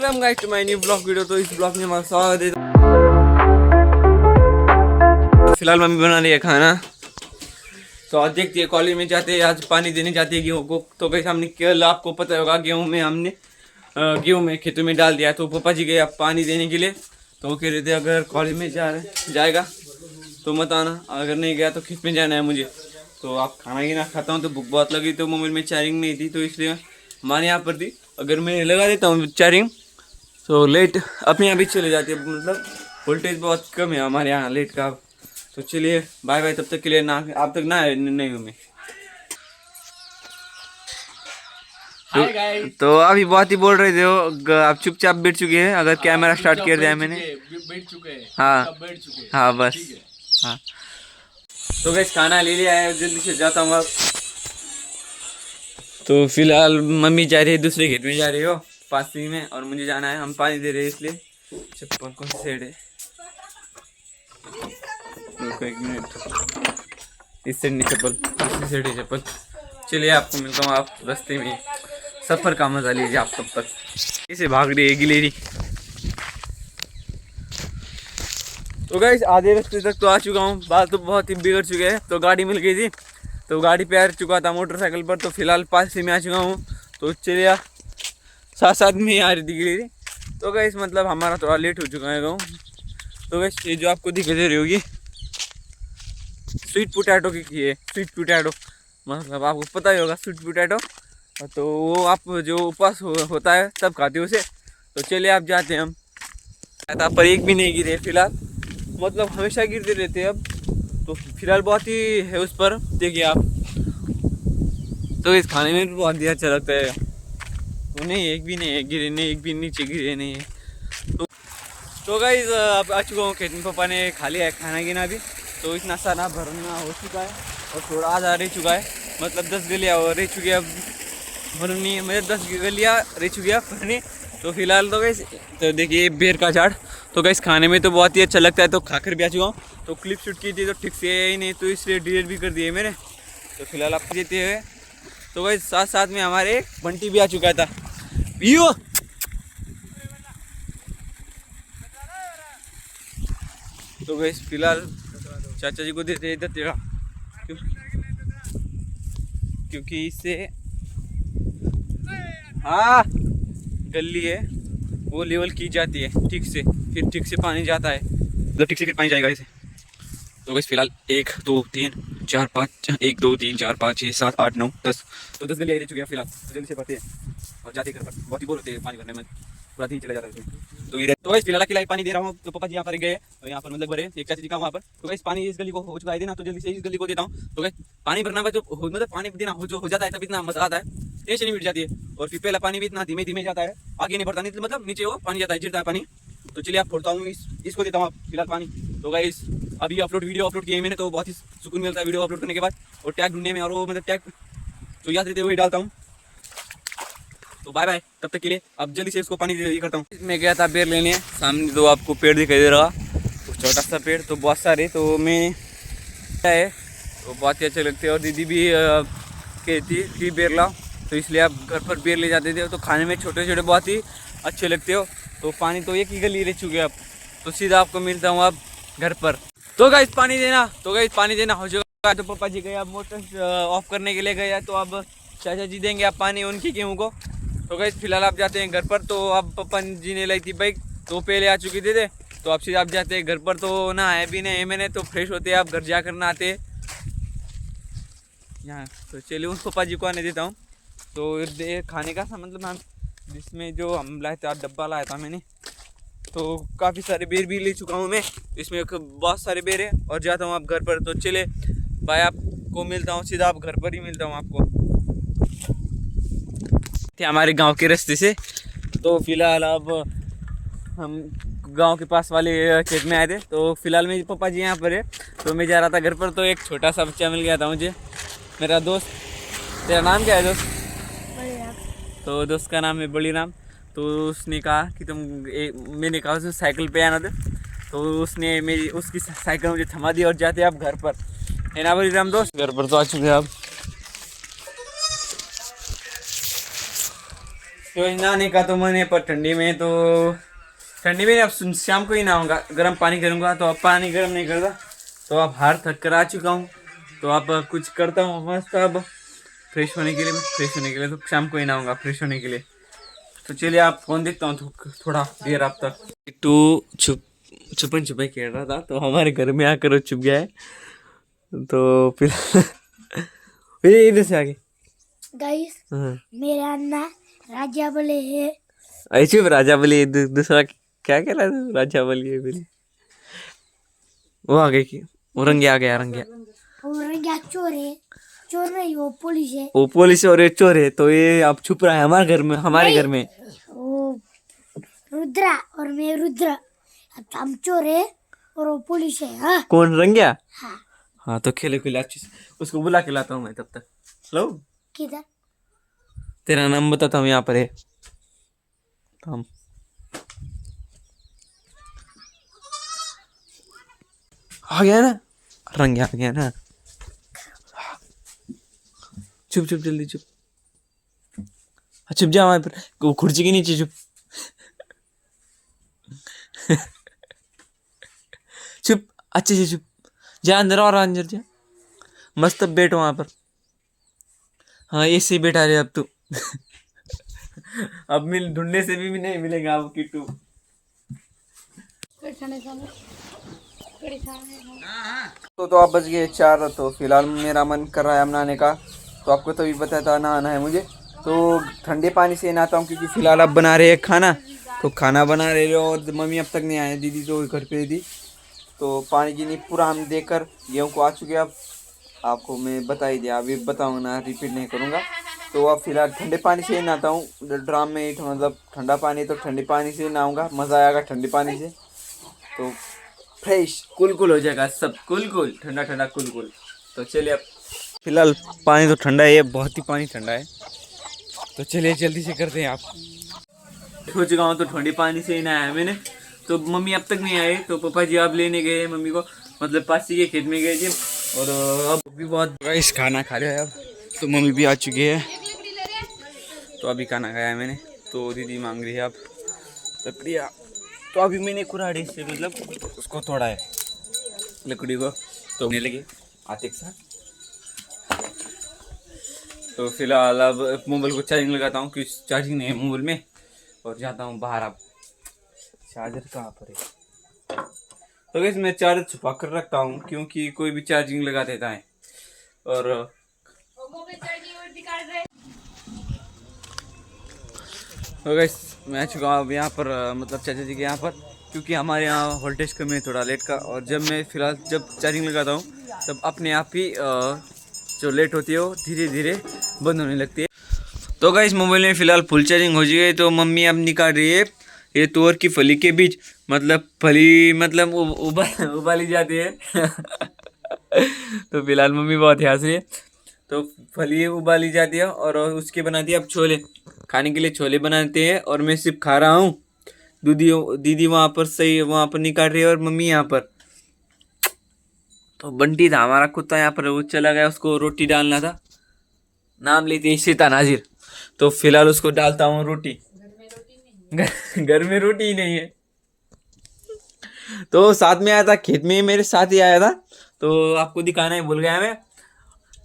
Welcome guys to my new blog video. तो इस blog में हमारा स्वागत है। फिलहाल मम्मी बना रही है खाना। तो आज देखती है कॉलेज में जाते हैं, आज पानी देने जाते हैं गेहूँ को। तो गाइस हमने कल आपको पता होगा गेहूँ में खेतों में डाल दिया। तो पापा जी गए अब पानी देने के लिए। तो वो कह रहे थे अगर कॉलेज में जाएगा तो मत आना, अगर नहीं गया तो खेत में जाना है मुझे। तो आप खाना ही ना खाता हूँ तो भूख बहुत लगी। तो मोबाइल में चार्जिंग नहीं थी तो इसलिए हमारे यहाँ पर थी। अगर मैं लगा देता हूँ चार्जिंग तो लाइट अपने यहाँ भी चले जाती है, मतलब वोल्टेज बहुत कम है हमारे यहाँ लाइट का। तो चलिए बाय बाय, तब तक के लिए ना आप तक ना नहीं हूँ मैं। तो अभी बहुत ही बोल रहे थे वो, आप चुपचाप बैठ चुके हैं। अगर कैमरा स्टार्ट कर दिया मैंने, बैठ चुके हैं। हाँ बैठ चुके हैं। हाँ बस हाँ। तो गैस खाना ले लिया है, जल्दी से जाता हूँ अब। तो फिलहाल मम्मी जा रही है दूसरे खेत में, जा रही हो पास ही में, और मुझे जाना है। हम पानी दे रहे हैं इसलिए। चप्पल कौन सी साइड है, रुको एक मिनट। इस साइड नहीं चप्पल, दूसरी साइड है चप्पल। चलिए आपको मिलता हूँ आप रास्ते में। सफ़र का मजा लीजिए आप तब तक। इसे भाग रही है गिलेरी। तो गाइस आधे रास्ते तक तो आ चुका हूँ, बाल तो बहुत ही बिगड़ चुके हैं। तो गाड़ी मिल गई थी तो गाड़ी पे आ चुका था मोटरसाइकिल पर। तो फिलहाल पास से में आ चुका हूँ। तो चलिए साथ साथ में आ रही थी गिलेरी। तो गाइस मतलब हमारा थोड़ा लेट हो चुका है गाँव। तो गाइस ये जो आपको दिखाई दे रही होगी स्वीट पोटैटो की है। स्वीट पोटैटो मतलब आपको पता ही होगा स्वीट पोटैटो। तो वो आप जो उपवास होता है तब खाते हो उसे। तो चलिए आप जाते हैं हम। पर एक भी नहीं गिरे फिलहाल, मतलब हमेशा गिरते रहते हैं अब। तो फिलहाल बहुत ही है उस पर, देखिए आप। तो इस खाने में भी बहुत ही अच्छा लगता है। तो नहीं एक भी नहीं है गिरे, नहीं एक भी नीचे गिरे नहीं है। तो गाइस अब आ चुका हूँ खेत में। पापा ने खा लिया है खाना गिना भी। तो इतना सारा भरना हो चुका है और थोड़ा आधा रह चुका है, मतलब 10 गलियाँ और रह चुकी है अब भरनी। मतलब 10 गलियाँ रह चुकी है भरनी। तो फिलहाल तो गाइस तो देखिए बेर का झाड़। तो गाइस खाने में तो बहुत ही अच्छा लगता है। तो खाकर भी आ चुका हूँ। तो क्लिप शूट की थी तो ठीक से ही नहीं, तो इसलिए डिलीट भी कर दिए मैंने। तो फिलहाल आप देते हुए तो गाइस साथ साथ में हमारे बंटी भी आ चुका था। पियो तो गाइस फिलहाल चाचा जी को देते इधर तेरा, क्योंकि इससे हाँ गली है वो लेवल की जाती है ठीक से, फिर ठीक से पानी जाता है, मतलब ठीक से फिर पानी जाएगा इसे। तो गाइस फिलहाल 1 2 3 4 5 1 2 3 4 5 6 7 8 9 10। तो 10 गलियाँ रह चुकी हैं फिलहाल। तो जल्दी से भरते हैं और जाते घर पर। बहुत ही बोर होते हैं पानी भरने में, पूरा दिन चला जाता है इसमें। तो ये तो गाइस फिलहाल अकेला पानी दे रहा हूँ। तो पापा जी यहाँ पर गए और यहाँ पर मतलब भरे एक चाची जी का वहाँ पर। तो गाइस पानी इस गली को हो चुका है देना, तो जल्दी से इस गली को देता हूँ। तो गाइस पानी भरना जो मतलब पानी देना हो जाता है तब इतना मजा आता है, टेंशन नहीं मिट जाती है। और फिर पहला पानी भी इतना धीमे धीमे जाता है, आगे नहीं बढ़ता, नहीं मतलब नीचे वो पानी जाता है, गिरता है पानी। तो चलिए आप फोड़ता हूँ इसको देता हूँ फिलहाल पानी। तो गाइस अभी वीडियो अपलोड किए मैंने, तो बहुत ही सुकून मिलता है वीडियो अपलोड करने के बाद। और टैग ढूंढने में, और वो मतलब टैग तो याद रहते वही डालता हूँ। तो बाय बाय तब तक के लिए। अब जल्दी से इसको पानी ये करता हूँ। मैं गया था पेड़ लेने, सामने तो आपको पेड़ दिखाई दे रहा, तो छोटा सा पेड़ तो बहुत सारे। तो मैं है तो बहुत ही अच्छे लगते हैं। और दीदी भी कहती थी पेड़ लाओ, तो इसलिए आप घर पर पेड़ ले जाते थे। तो खाने में छोटे छोटे बहुत ही अच्छे लगते हो। तो पानी तो एक ही गली रह चुके अब, तो सीधा आपको मिलता हूँ अब घर पर। तो गाइस पानी देना, तो गाइस पानी देना हो चुका। तो पापा जी गए अब मोटर ऑफ करने के लिए गए, तो अब चाचा जी देंगे आप पानी उनकी गेहूँ को। तो गाइस फिलहाल आप जाते हैं घर पर। तो अब पापा जी ने लाई थी बाइक, तो पहले आ चुकी थे। तो अब सीधा आप जाते हैं घर पर। तो ना है भी नहीं मैंने, तो फ्रेश होते आप घर जाकर ना आते यहाँ। तो चलिए उन पापा जी को आने देता हूँ। तो खाने का सा मतलब हम जिसमें जो हम लाए थे डब्बा लाया था मैंने, तो काफ़ी सारे बेर भी ले चुका हूँ मैं। इसमें बहुत सारे बेर है और जाता हूँ आप घर पर। तो चले भाई आपको मिलता हूँ सीधा, आप घर पर ही मिलता हूँ आपको हमारे गांव के रास्ते से। तो फिलहाल अब हम गांव के पास वाले खेत में आए थे। तो फिलहाल मेरे पापा जी यहाँ पर है, तो मैं जा रहा था घर पर। तो एक छोटा सा बच्चा मिल गया था मुझे, मेरा दोस्त। तेरा नाम क्या है दोस्त? तो दोस्त का नाम है बलीराम। तो उसने कहा कि मैंने कहा उसने साइकिल पे आना था। तो उसने उसकी साइकिल मुझे थमा दी और जाते आप घर पर, है ना बलीराम दोस्त? घर पर तो आ चुके हैं आप। तो नहाने का तो मन है, पर ठंडी में अब शाम को ही नहाऊंगा। गर्म पानी करूंगा, तो अब पानी गर्म नहीं करता, तो अब हार थक कर आ चुका हूँ। तो अब कुछ करता हूँ मस्त अब फ्रेश होने के लिए तो शाम को ही नहाऊंगा फ्रेश होने के लिए। तो चलिए आप फोन देखता हूँ तो थोड़ा देर आप तक। टू छुपन छुपाई खेल रहा था, तो हमारे घर में आकर वो छुप गया है। तो फिर फिर इधर से आगे गाइस मेरे अन्ना राजा बोले है। ऐसे राजा बली दूसरा क्या कह रहा है, राजा बली है फिर वो आ गई कि वो रंगे आ गया रंगे। वो रंगा चोर नहीं, वो पुलिस है। वो पुलिस और ये चोर है, तो ये अब छुप रहा है हमारे घर में। वो रुद्रा और मैं रुद्र, हम चोर है और वो पुलिस है। हाँ कौन रंगया? हाँ हाँ तो खेले खेले अच्छे से, उसको बुला के लाता हूँ मैं तब तक। लो किधर? तेरा नाम बताता हूँ, यहाँ पर है हम। आ गया ना रंग, आ गया ना। चुप चुप जल्दी चुप, चुप जा वहां पर वो कुर्सी के नीचे चुप। चुप अच्छे से चुप, जा अंदर और अंदर जा, मस्त बैठ वहां पर। हाँ ऐसे ही बैठा रहे अब तू। अब मिल ढूंढने से भी नहीं मिलेगा अब किट्टू। तो आप बज गए 4, तो फिलहाल मेरा मन कर रहा है अब नहाने का। तो आपको तो भी बताया था नहाना है मुझे, तो ठंडे पानी से नहाता हूँ, क्योंकि फिलहाल अब बना रहे हैं खाना। तो खाना बना रहे हो और मम्मी अब तक नहीं आए, दीदी तो घर पे थी। तो पानी की नहीं पूरा हम देकर गेहूँ को आ चुके। अब आपको मैं बता ही दिया, अभी बताऊँगा ना, रिपीट नहीं करूँगा। तो अब फिलहाल ठंडे पानी से ही नहाता हूँ, ड्राम में ही, मतलब ठंडा पानी, तो ठंडे पानी से नहाऊँगा, मज़ा आएगा ठंडे पानी से। तो फ्रेश कुल हो जाएगा सब, कुल ठंडा ठंडा कुल। तो चलिए अब फिलहाल पानी तो ठंडा है, बहुत ही पानी ठंडा है। तो चलिए जल्दी से करते हैं। आप हो चुका हूँ, तो ठंडे पानी से ही नहाया मैंने। तो मम्मी अब तक नहीं आए, तो पापा जी आप लेने गए मम्मी को, मतलब पासी के खेत में गए थे। और अब भी बहुत गाइस खाना खा लिया है अब, तो मम्मी भी आ चुकी है। तो अभी खाना खाया मैंने, तो दीदी मांग रही है अब लकड़ियाँ। तो अभी मैंने कुराड़ी से मतलब उसको तोड़ा है लकड़ी को, तो होने लगे आते के साथ। तो फिलहाल अब मोबाइल को चार्जिंग लगाता हूँ, क्योंकि चार्जिंग नहीं है मोबाइल में, और जाता हूँ बाहर। अब चार्जर कहाँ पर है? तो वैसे मैं चार्जर छुपा कर रखता हूँ, क्योंकि कोई भी चार्जिंग लगा देता है। और तो गैस मैं आ चुका हूँ अब यहाँ पर, मतलब चाचा जी के यहाँ पर, क्योंकि हमारे यहाँ वोल्टेज कम है थोड़ा लेट का। और जब मैं फिलहाल जब चार्जिंग लगाता हूँ, तब अपने आप ही जो लेट होती है वो धीरे धीरे बंद होने लगती है। तो गाइस मोबाइल में फ़िलहाल फुल चार्जिंग हो गई, तो मम्मी अब निकाल रही है ये तुअर की फली के बीच, मतलब फली मतलब उबाली जाती है। तो फिलहाल मम्मी बहुत हंस रही है। तो फली उबाली जाती है और उसके बनाती है अब छोले, खाने के लिए छोले बनाते हैं। और मैं सिर्फ खा रहा हूँ, दीदी वहाँ पर सही वहाँ पर निकाल रही है, और मम्मी यहाँ पर। तो बंटी था हमारा कुत्ता यहाँ पर, वो चला गया, उसको रोटी डालना था, नाम लेते हैं सीता नाजिर। तो फिलहाल उसको डालता हूँ रोटी। घर में रोटी ही नहीं है। तो साथ में आया था, खेत में मेरे साथ ही आया था, तो आपको दिखाना ही भूल गया मैं।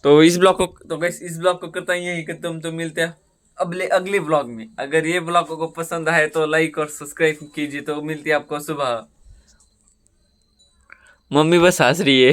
तो इस ब्लॉग को करता ही यही कि तुम तो मिलते हैं अगले ब्लॉग में। अगर ये ब्लॉग को पसंद आए तो लाइक और सब्सक्राइब कीजिए। तो मिलती है आपको सुबह। मम्मी बस हंस रही है।